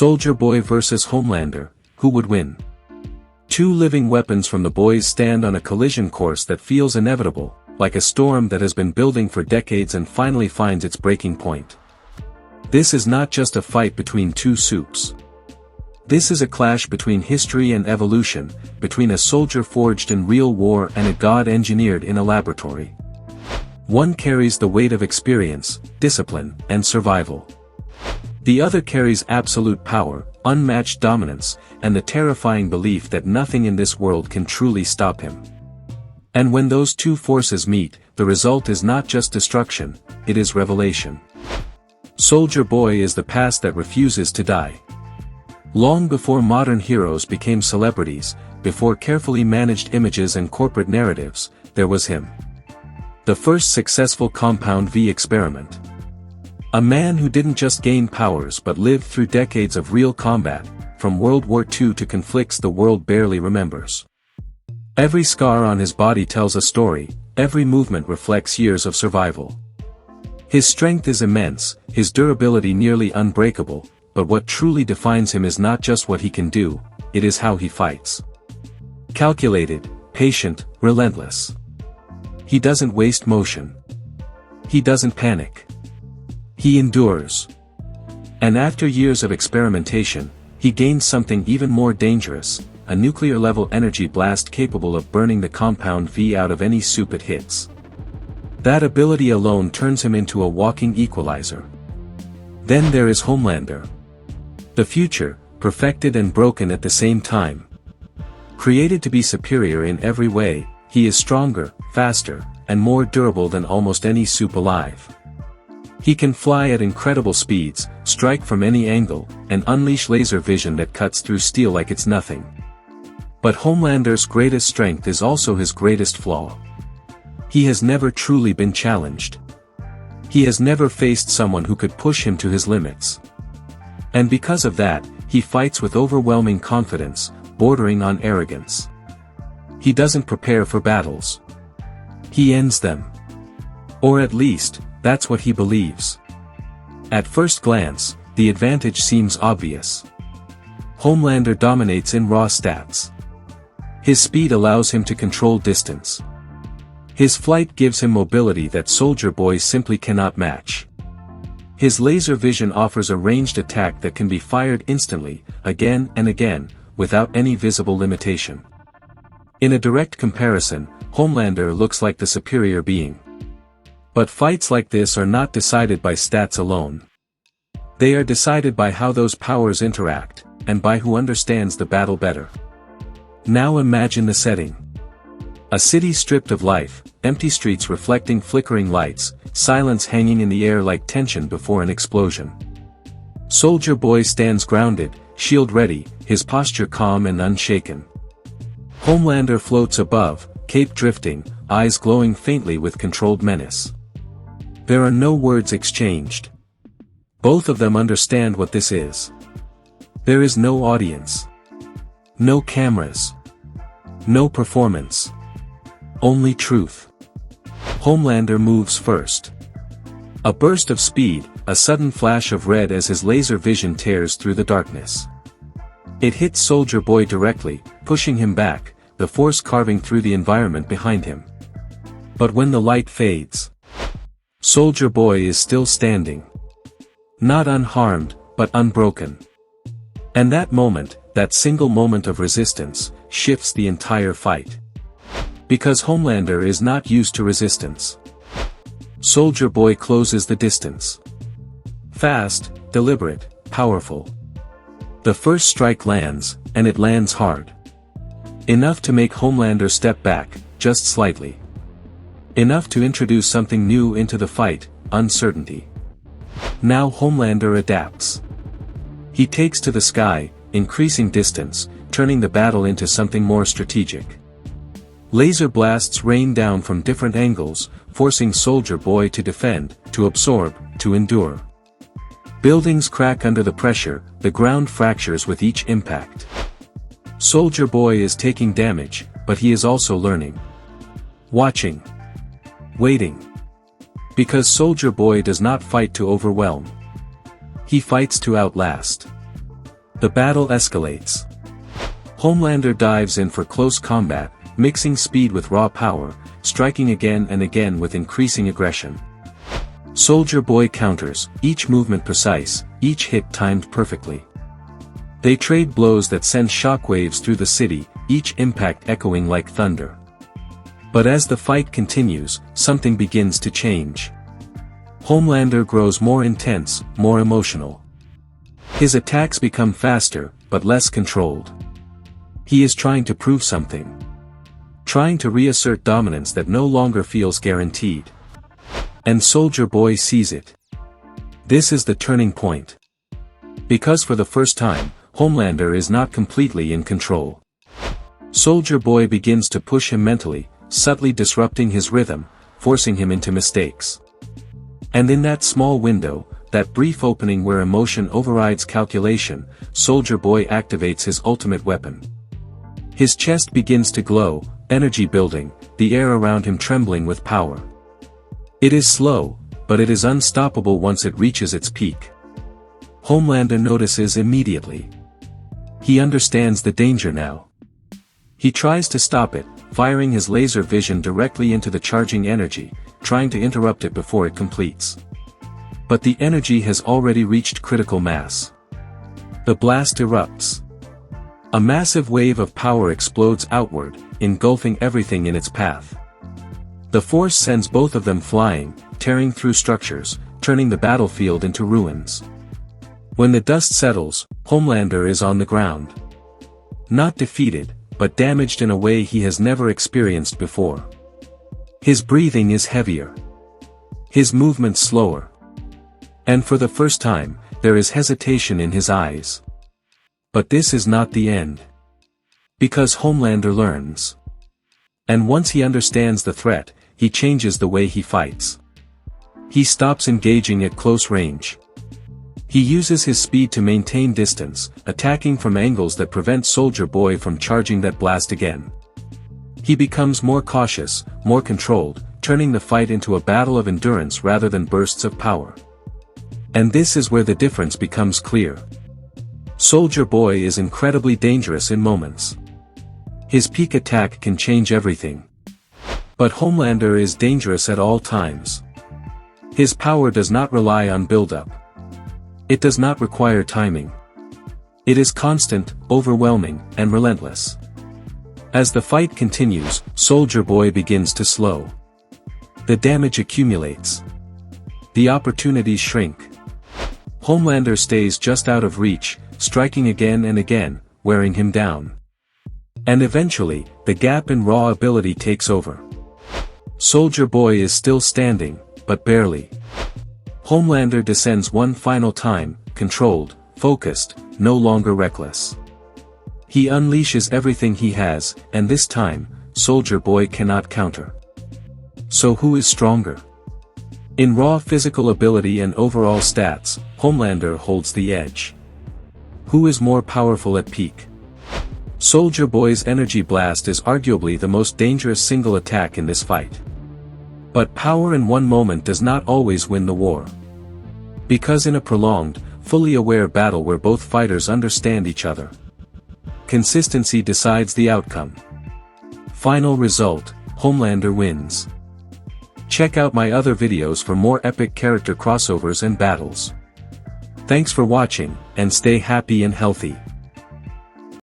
Soldier Boy vs. Homelander, who would win? Two living weapons from the boys stand on a collision course that feels inevitable, like a storm that has been building for decades and finally finds its breaking point. This is not just a fight between two Supes. This is a clash between history and evolution, between a soldier forged in real war and a god engineered in a laboratory. One carries the weight of experience, discipline, and survival. The other carries absolute power, unmatched dominance, and the terrifying belief that nothing in this world can truly stop him. And when those two forces meet, the result is not just destruction, it is revelation. Soldier Boy is the past that refuses to die. Long before modern heroes became celebrities, before carefully managed images and corporate narratives, there was him. The first successful Compound V experiment. A man who didn't just gain powers but lived through decades of real combat, from World War II to conflicts the world barely remembers. Every scar on his body tells a story, every movement reflects years of survival. His strength is immense, his durability nearly unbreakable, but what truly defines him is not just what he can do, it is how he fights. Calculated, patient, relentless. He doesn't waste motion. He doesn't panic. He endures. And after years of experimentation, he gains something even more dangerous, a nuclear-level energy blast capable of burning the Compound V out of any Supe it hits. That ability alone turns him into a walking equalizer. Then there is Homelander. The future, perfected and broken at the same time. Created to be superior in every way, he is stronger, faster, and more durable than almost any Supe alive. He can fly at incredible speeds, strike from any angle, and unleash laser vision that cuts through steel like it's nothing. But Homelander's greatest strength is also his greatest flaw. He has never truly been challenged. He has never faced someone who could push him to his limits. And because of that, he fights with overwhelming confidence, bordering on arrogance. He doesn't prepare for battles. He ends them. Or at least, that's what he believes. At first glance, the advantage seems obvious. Homelander dominates in raw stats. His speed allows him to control distance. His flight gives him mobility that Soldier Boy simply cannot match. His laser vision offers a ranged attack that can be fired instantly, again and again, without any visible limitation. In a direct comparison, Homelander looks like the superior being. But fights like this are not decided by stats alone. They are decided by how those powers interact, and by who understands the battle better. Now imagine the setting. A city stripped of life, empty streets reflecting flickering lights, silence hanging in the air like tension before an explosion. Soldier Boy stands grounded, shield ready, his posture calm and unshaken. Homelander floats above, cape drifting, eyes glowing faintly with controlled menace. There are no words exchanged. Both of them understand what this is. There is no audience. No cameras. No performance. Only truth. Homelander moves first. A burst of speed, a sudden flash of red as his laser vision tears through the darkness. It hits Soldier Boy directly, pushing him back, the force carving through the environment behind him. But when the light fades, Soldier Boy is still standing. Not unharmed, but unbroken. And that moment, that single moment of resistance, shifts the entire fight. Because Homelander is not used to resistance. Soldier Boy closes the distance. Fast, deliberate, powerful. The first strike lands, and it lands hard. Enough to make Homelander step back, just slightly. Enough to introduce something new into the fight, uncertainty. Now Homelander adapts. He takes to the sky, increasing distance, turning the battle into something more strategic. Laser blasts rain down from different angles, forcing Soldier Boy to defend, to absorb, to endure. Buildings crack under the pressure, the ground fractures with each impact. Soldier Boy is taking damage, but he is also learning. Watching. Waiting. Because Soldier Boy does not fight to overwhelm. He fights to outlast. The battle escalates. Homelander dives in for close combat, mixing speed with raw power, striking again and again with increasing aggression. Soldier Boy counters, each movement precise, each hit timed perfectly. They trade blows that send shockwaves through the city, each impact echoing like thunder. But as the fight continues, something begins to change. Homelander grows more intense, more emotional. His attacks become faster, but less controlled. He is trying to prove something. Trying to reassert dominance that no longer feels guaranteed. And Soldier Boy sees it. This is the turning point. Because for the first time, Homelander is not completely in control. Soldier Boy begins to push him mentally, subtly disrupting his rhythm, forcing him into mistakes. And in that small window, that brief opening where emotion overrides calculation, Soldier Boy activates his ultimate weapon. His chest begins to glow, energy building, the air around him trembling with power. It is slow, but it is unstoppable once it reaches its peak. Homelander notices immediately. He understands the danger now. He tries to stop it, firing his laser vision directly into the charging energy, trying to interrupt it before it completes. But the energy has already reached critical mass. The blast erupts. A massive wave of power explodes outward, engulfing everything in its path. The force sends both of them flying, tearing through structures, turning the battlefield into ruins. When the dust settles, Homelander is on the ground. Not defeated, but damaged in a way he has never experienced before. His breathing is heavier. His movements slower. And for the first time, there is hesitation in his eyes. But this is not the end. Because Homelander learns. And once he understands the threat, he changes the way he fights. He stops engaging at close range. He uses his speed to maintain distance, attacking from angles that prevent Soldier Boy from charging that blast again. He becomes more cautious, more controlled, turning the fight into a battle of endurance rather than bursts of power. And this is where the difference becomes clear. Soldier Boy is incredibly dangerous in moments. His peak attack can change everything. But Homelander is dangerous at all times. His power does not rely on build-up. It does not require timing. It is constant, overwhelming, and relentless. As the fight continues, Soldier Boy begins to slow. The damage accumulates. The opportunities shrink. Homelander stays just out of reach, striking again and again, wearing him down. And eventually, the gap in raw ability takes over. Soldier Boy is still standing, but barely. Homelander descends one final time, controlled, focused, no longer reckless. He unleashes everything he has, and this time, Soldier Boy cannot counter. So who is stronger? In raw physical ability and overall stats, Homelander holds the edge. Who is more powerful at peak? Soldier Boy's energy blast is arguably the most dangerous single attack in this fight. But power in one moment does not always win the war. Because in a prolonged, fully aware battle where both fighters understand each other, consistency decides the outcome. Final result, Homelander wins. Check out my other videos for more epic character crossovers and battles. Thanks for watching, and stay happy and healthy.